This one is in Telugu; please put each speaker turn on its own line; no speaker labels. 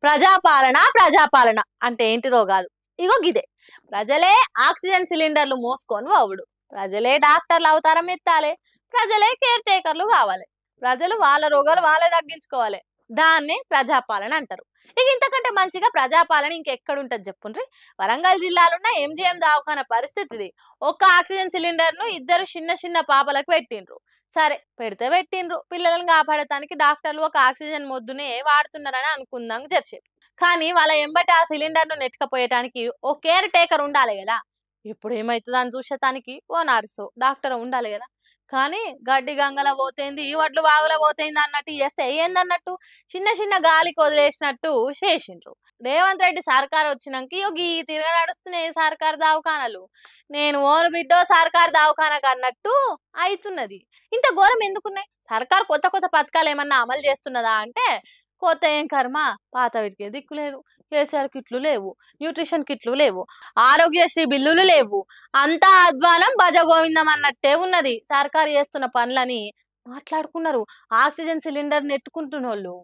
ప్రజాపాలన ప్రజాపాలన అంటే ఏంటిదో కాదు. ఇగో గిదే. ప్రజలే ఆక్సిజన్ సిలిండర్లు మోసుకొని పోవుడు. ప్రజలే డాక్టర్ల అవతారం ఎత్తాలే. ప్రజలే కేర్ టేకర్లు కావాలి. ప్రజలు వాళ్ళ రోగాలు వాళ్ళే తగ్గించుకోవాలి. దాన్ని ప్రజాపాలన అంటారు. ఇక ఇంతకంటే మంచిగా ప్రజాపాలన ఇంకెక్కడుంటది చెప్పుండ్రి. వరంగల్ జిల్లాలో ఎంజీఎం దవాఖాన పరిస్థితి ఇది. ఒక్క ఆక్సిజన్ సిలిండర్ ను ఇద్దరు చిన్న చిన్న పాపలకు పెట్టిండ్రు. సరే పెడితే పెట్టిండ్రు, పిల్లలను కాపాడటానికి డాక్టర్లు ఒక ఆక్సిజన్ మొద్దునే వాడుతున్నారని అనుకుందాం జర్సేపు. కానీ వాళ్ళ ఎంబటి ఆ సిలిండర్ ను నెట్టుకపోయటానికి ఓ కేర్ టేకర్ ఉండాలి కదా. ఇప్పుడు ఏమవుతుంది అని చూసేటానికి ఓ నర్సు డాక్టర్ ఉండాలి కదా. కానీ గడ్డి గంగల పోతేంది, ఈ వడ్లు వాగుల పోతేంది అన్నట్టు చేస్తే ఏందన్నట్టు చిన్న చిన్న గాలికి వదిలేసినట్టు చేసిండ్రు. రేవంత్ రెడ్డి సర్కార్ వచ్చినాక ఈ తిరగ నడుస్తున్నాయి సర్కార్ దవాఖానలు. నేను ఓను బిడ్డో సర్కార్ దవాఖానకు అన్నట్టు అవుతున్నది. ఇంత ఘోరం ఎందుకున్నాయి? సర్కార్ కొత్త కొత్త పథకాలు ఏమన్నా అమలు చేస్తున్నదా అంటే కొత్త ఏం కర్మ, పాత వీటికి దిక్కు లేదు. కేసీఆర్ కిట్లు లేవు, న్యూట్రిషన్ కిట్లు లేవు, ఆరోగ్యశ్రీ బిల్లులు లేవు. అంతా అధ్వానం భజగోవిందం అన్నట్టే ఉన్నది సర్కారు చేస్తున్న పనులని మాట్లాడుకున్నారు ఆక్సిజన్ సిలిండర్ నెట్టుకుంటున్నోళ్ళు.